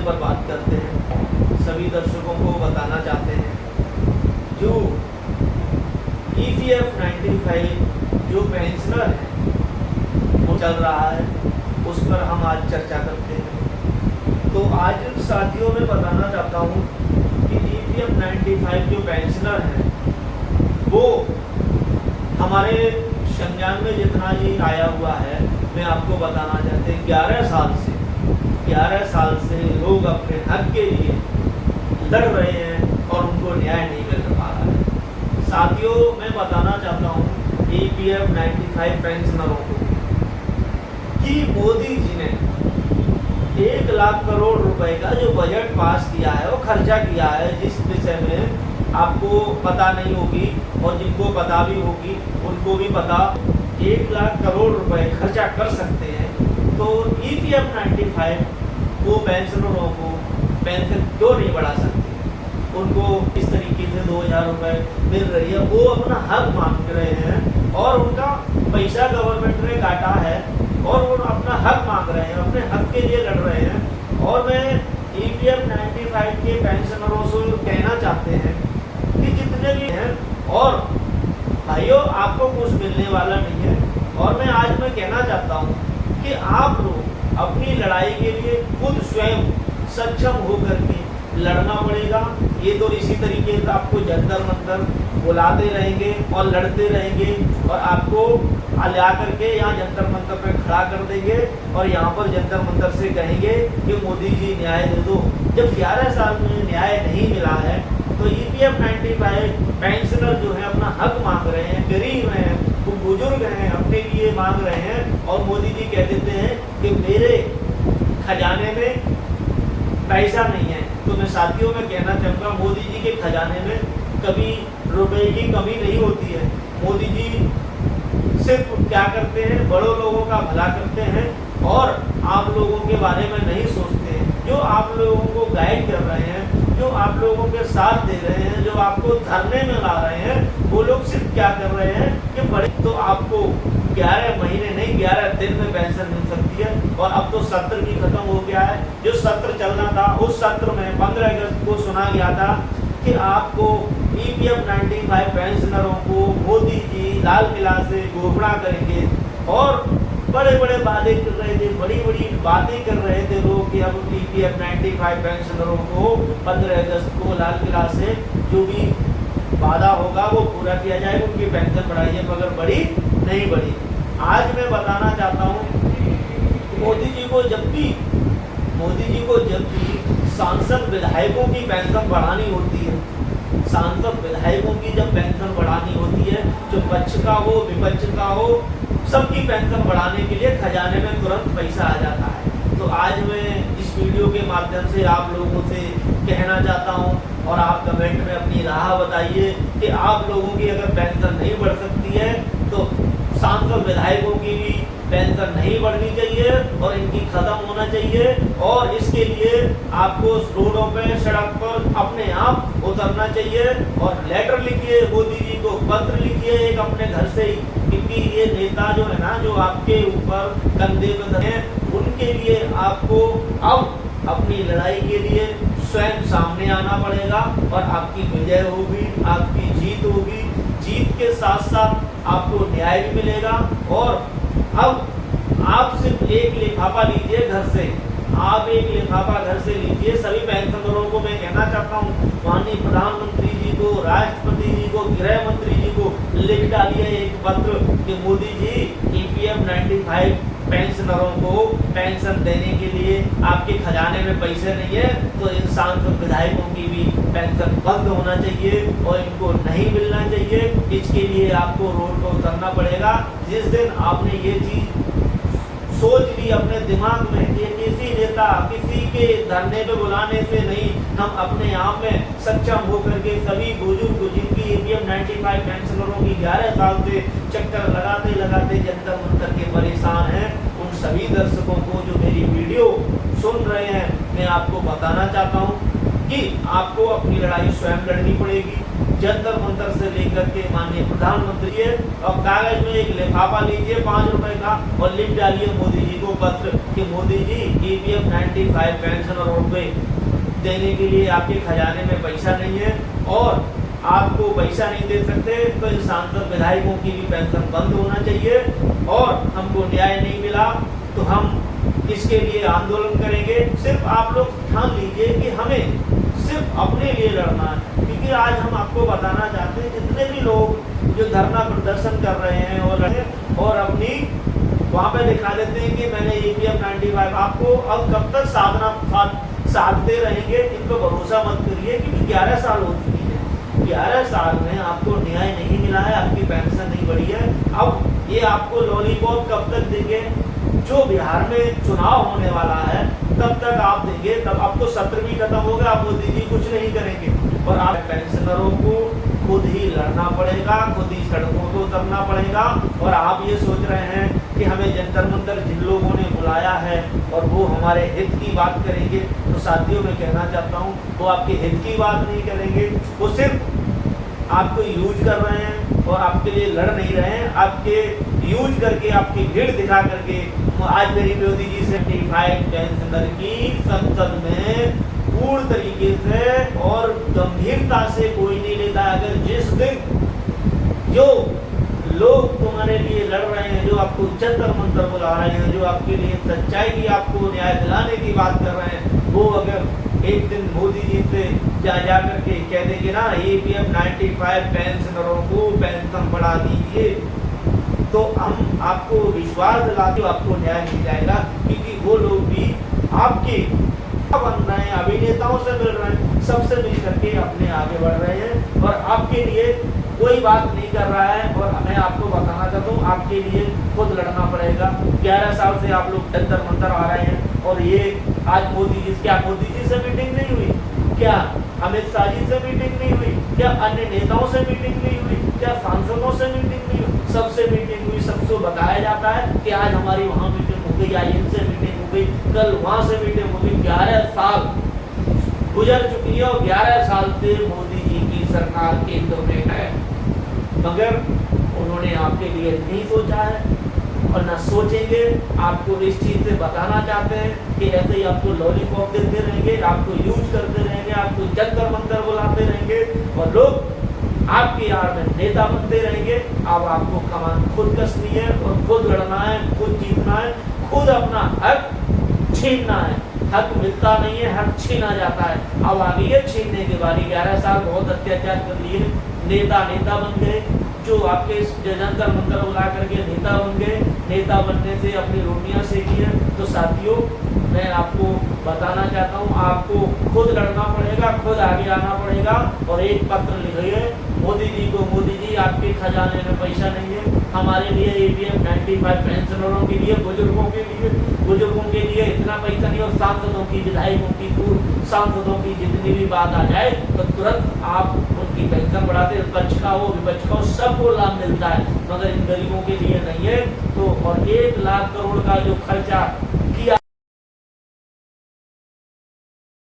पर बात करते हैं। सभी दर्शकों को बताना चाहते हैं जो EPF 95 जो पेंशनर है वो चल रहा है, उस पर हम आज चर्चा करते हैं। तो आज साथियों में बताना चाहता हूँ कि EPF 95 जो पेंशनर हैं वो हमारे संज्ञान में जितना ही आया हुआ है, मैं आपको बताना चाहते हैं 11 साल से लोग अपने हक के लिए लड़ रहे हैं और उनको न्याय नहीं मिल पा रहा है। साथियों मैं बताना चाहता हूँ EPF 95 पेंशनरों को कि मोदी जी ने 1 लाख करोड़ रुपए का जो बजट पास किया है वो खर्चा किया है, जिस विषय में आपको पता नहीं होगी और जिनको पता भी होगी उनको भी पता। 1 लाख करोड़ रुपए खर्चा कर सकते हैं तो EPF 95 वो पेंशनरों को पेंशन क्यों नहीं बढ़ा सकते? उनको इस तरीके से 2000 रुपए मिल रही है, वो अपना हक मांग रहे हैं और उनका पैसा गवर्नमेंट ने काटा है और वो अपना हक मांग रहे हैं, अपने हक के लिए लड़ रहे हैं। और मैं EPF 95 के पेंशनरों से कहना चाहते हैं कि जितने भी हैं, और भाइयों आपको कुछ मिलने वाला नहीं है। और मैं कहना चाहता हूँ कि आप लोग अपनी लड़ाई के लिए खुद स्वयं सक्षम होकर के लड़ना पड़ेगा। ये तो इसी तरीके से आपको जंतर मंतर बुलाते रहेंगे और लड़ते रहेंगे और आपको ला करके यहाँ जंतर मंतर पे खड़ा कर देंगे और यहाँ पर जंतर मंतर से कहेंगे कि मोदी जी न्याय दे दो। जब 11 साल में न्याय नहीं मिला है तो EPF 95 पेंशनर जो है अपना हक मांग रहे हैं, गरीब हैं, वो बुजुर्ग हैं, अपने लिए मांग रहे हैं और मोदी जी कह देते हैं कि मेरे खजाने में पैसा नहीं है। तो मैं साथियों में कहना चाहूँगा मोदी जी के खजाने में कभी रुपए की कमी नहीं होती है। मोदी जी सिर्फ क्या करते हैं, बड़ों लोगों का भला करते हैं और आप लोगों के बारे में नहीं सोचते हैं। जो आप लोगों को गाइड कर रहे हैं, जो आप लोगों के साथ दे रहे हैं, जो आपको धरने में ला रहे हैं, वो लोग सिर्फ क्या कर रहे हैं कि बड़े तो आपको 11 महीने नहीं 11 दिन में पेंशन मिल सकती है। और अब तो सत्र भी खत्म हो गया है। जो सत्र चलना था उस सत्र में 15 अगस्त को सुना गया था कि आपको EPF 95 पेंशनरों को मोदी जी लाल किला से घोषणा करेंगे और बड़े बड़े वादे कर रहे थे, बड़ी बड़ी बातें कर रहे थे लोग कि अब EPF 95 पेंशनरों को 15 अगस्त को लाल किला से जो भी वादा होगा वो पूरा किया जाएगा, उनकी पेंशन बढ़ाई जाए, मगर बढ़ी नहीं बढ़ी। आज मैं बताना चाहता हूँ मोदी जी को जब भी सांसद विधायकों की पेंशन बढ़ानी होती है, सांसद विधायकों की जब पेंशन बढ़ानी होती है, जो पक्ष का हो विपक्ष का हो, सबकी पेंशन बढ़ाने के लिए खजाने में तुरंत पैसा आ जाता है। तो आज मैं इस वीडियो के माध्यम से आप लोगों से कहना चाहता हूं और आप कमेंट में अपनी राह बताइए कि आप लोगों की अगर पेंशन नहीं बढ़ सकती है तो सांसद विधायकों की भी पेंशन नहीं बढ़नी चाहिए और इनकी खत्म होना चाहिए। और इसके लिए आपको रोडों पे सड़क पर अपने आप उतरना चाहिए और लेटर लिखिए, मोदी जी को पत्र लिखिए एक अपने घर से ही, क्योंकि ये नेता जो है ना, जो आपके ऊपर कंधे पे हैं, उनके लिए आपको अब अपनी लड़ाई के लिए स्वयं सामने आना पड़ेगा और आपकी विजय होगी, आपकी जीत होगी। जीत के साथ साथ आपको न्याय भी मिलेगा। और अब आप सिर्फ एक लिफाफा लीजिए घर से, आप एक लिफाफा घर से लीजिए। सभी पेंशनरों को मैं कहना चाहता हूँ, माननीय प्रधानमंत्री जी को, राष्ट्रपति जी को, गृह मंत्री जी को लिख डालिए एक पत्र कि मोदी जी EPF 95 पेंशनरों को पेंशन देने के लिए आपके खजाने में पैसे नहीं है तो इन सांसद विधायकों की भी पेंशन बंद होना चाहिए और इनको नहीं मिलना चाहिए। इसके लिए आपको रोड पर उतरना पड़ेगा। जिस दिन आपने ये चीज सोच ली अपने दिमाग में कि किसी नेता किसी के धरने पे बुलाने से नहीं, हम अपने आप में सक्षम होकर के सभी बुजुर्ग जिनकी EPF 95 पेंशनरों की 11 साल से चक्कर लगाते लगाते जंतर मंतर के परेशान हैं, उन सभी दर्शकों को जो मेरी वीडियो सुन रहे हैं, मैं आपको बताना चाहता हूँ कि आपको अपनी लड़ाई स्वयं लड़नी पड़ेगी। जंतर मंतर से लेकर के माननीय प्रधानमंत्री है, और कागज में एक लिफाफा लीजिए 5 रुपए का और लिख डालिए मोदी जी को पत्र कि मोदी जी EPF 95 पेंशन और रुपए देने के लिए आपके खजाने में पैसा नहीं है और आपको पैसा नहीं दे सकते, तो इन सांसद विधायकों की भी पेंशन बंद होना चाहिए और हमको न्याय नहीं मिला तो हम इसके लिए आंदोलन करेंगे। सिर्फ आप लोग ठान लीजिए कि हमें सिर्फ अपने लिए लड़ना है, क्योंकि आज हम आपको बताना चाहते हैं जितने भी लोग जो धरना प्रदर्शन कर रहे हैं और अपनी वहाँ पे दिखा देते हैं कि मैंने EPF 95, आपको अब कब तक साधते रहेंगे, इन पर भरोसा मत करिए, क्योंकि 11 साल हो चुकी है। 11 साल में आपको न्याय नहीं मिला है, आपकी पेंशन नहीं बढ़ी है। अब ये आपको लॉलीपॉप कब तक देंगे? जो बिहार में चुनाव होने वाला है तब तक आप देंगे, तब आपको सत्र भी खत्म होगा, आप मोदी जी कुछ नहीं करेंगे और आप पेंशनरों को खुद ही लड़ना पड़ेगा, खुद ही सड़कों को उतरना पड़ेगा। और आप ये सोच रहे हैं कि हमें जंतर मंतर जिन लोगों ने बुलाया है और वो हमारे हित की बात करेंगे, तो साथियों मैं कहना चाहता हूँ वो आपके हित की बात नहीं करेंगे, वो सिर्फ आपको यूज कर रहे हैं और आपके लिए लड़ नहीं रहे हैं। आपके यूज करके, आपकी भीड़ दिखा करके आज मेरी मोदी जी से 95 पेंशनर की संसद में पूर्ण तरीके से और गंभीरता से कोई नहीं लेता। अगर जिस दिन जो लोग तुम्हारे लिए लड़ रहे हैं, जो आपको जंतर मंतर बुला रहे हैं, जो आपके लिए सच्चाई की, आपको न्याय दिलाने की बात कर रहे हैं, वो अगर एक दिन मोदी जी से जा करके कह देंगे ना EPF 95 पेंशनरों को पेंशन बढ़ा दीजिए, तो हम आपको विश्वास दिलाते आपको न्याय मिल जाएगा, क्योंकि वो लोग भी आपके बन रहे हैं, अभिनेताओं से मिल रहे हैं, सबसे मिल करके अपने आगे बढ़ रहे हैं और आपके लिए कोई बात नहीं कर रहा है। और मैं आपको बताना चाहता हूँ आपके लिए खुद लड़ना पड़ेगा। 11 साल से आप लोग जंतर मंतर आ रहे हैं और ये आज मोदी जी से मीटिंग नहीं हुई क्या? अमित शाह जी से मीटिंग नहीं हुई क्या? अन्य नेताओं से मीटिंग नहीं हुई क्या? सांसदों से मीटिंग नहीं हुई? सबसे मीटिंग हुई। सबको बताया जाता है कि आज हमारी वहाँ मीटिंग हो गई, आज इनसे मीटिंग हो गई, कल वहाँ से मीटिंग हो गई। 11 साल गुजर चुकी है और 11 साल से मोदी जी की सरकार केंद्र में है, मगर उन्होंने आपके लिए नहीं सोचा है और न सोचेंगे। आपको इस चीज से बताना चाहते हैं कि ऐसे ही आपको लॉलीपॉप देते रहेंगे, आपको यूज करते रहेंगे, आपको जंतर मंतर बुलाते रहेंगे और लोग आपकी आड़ में नेता बनते रहेंगे। अब आपको कमान खुद कसनी है और खुद लड़ना है, खुद जीतना है, खुद अपना हक छीनना है। हक मिलता नहीं है, हक छीना जाता है। अब आ गई है छीनने की बारी। 11 साल बहुत अत्याचार कर लिए, नेता बन गए, जो आपके जंतर मंतर बुला करके नेता बन गए, नेता बनने से अपनी रोटियां सेकी हैं। तो साथियों मैं आपको बताना चाहता हूँ आपको खुद लड़ना पड़ेगा, खुद आगे आना पड़ेगा और एक पत्र लिखिए मोदी जी को, मोदी जी आपके खजाने में पैसा नहीं है, हमारे लिए EPF 95 पेंशनरों के लिए, बुजुर्गों के लिए इतना पैसा नहीं, और सांसदों की, विधायकों की, पूर्व सांसदों की जितनी भी बात आ जाए तो तुरंत आप उनकी पेंशन बढ़ाते, पक्ष का हो विपक्ष का हो सबको लाभ मिलता है, मगर इन गरीबों के लिए नहीं है। तो और 1 लाख करोड़ का जो खर्चा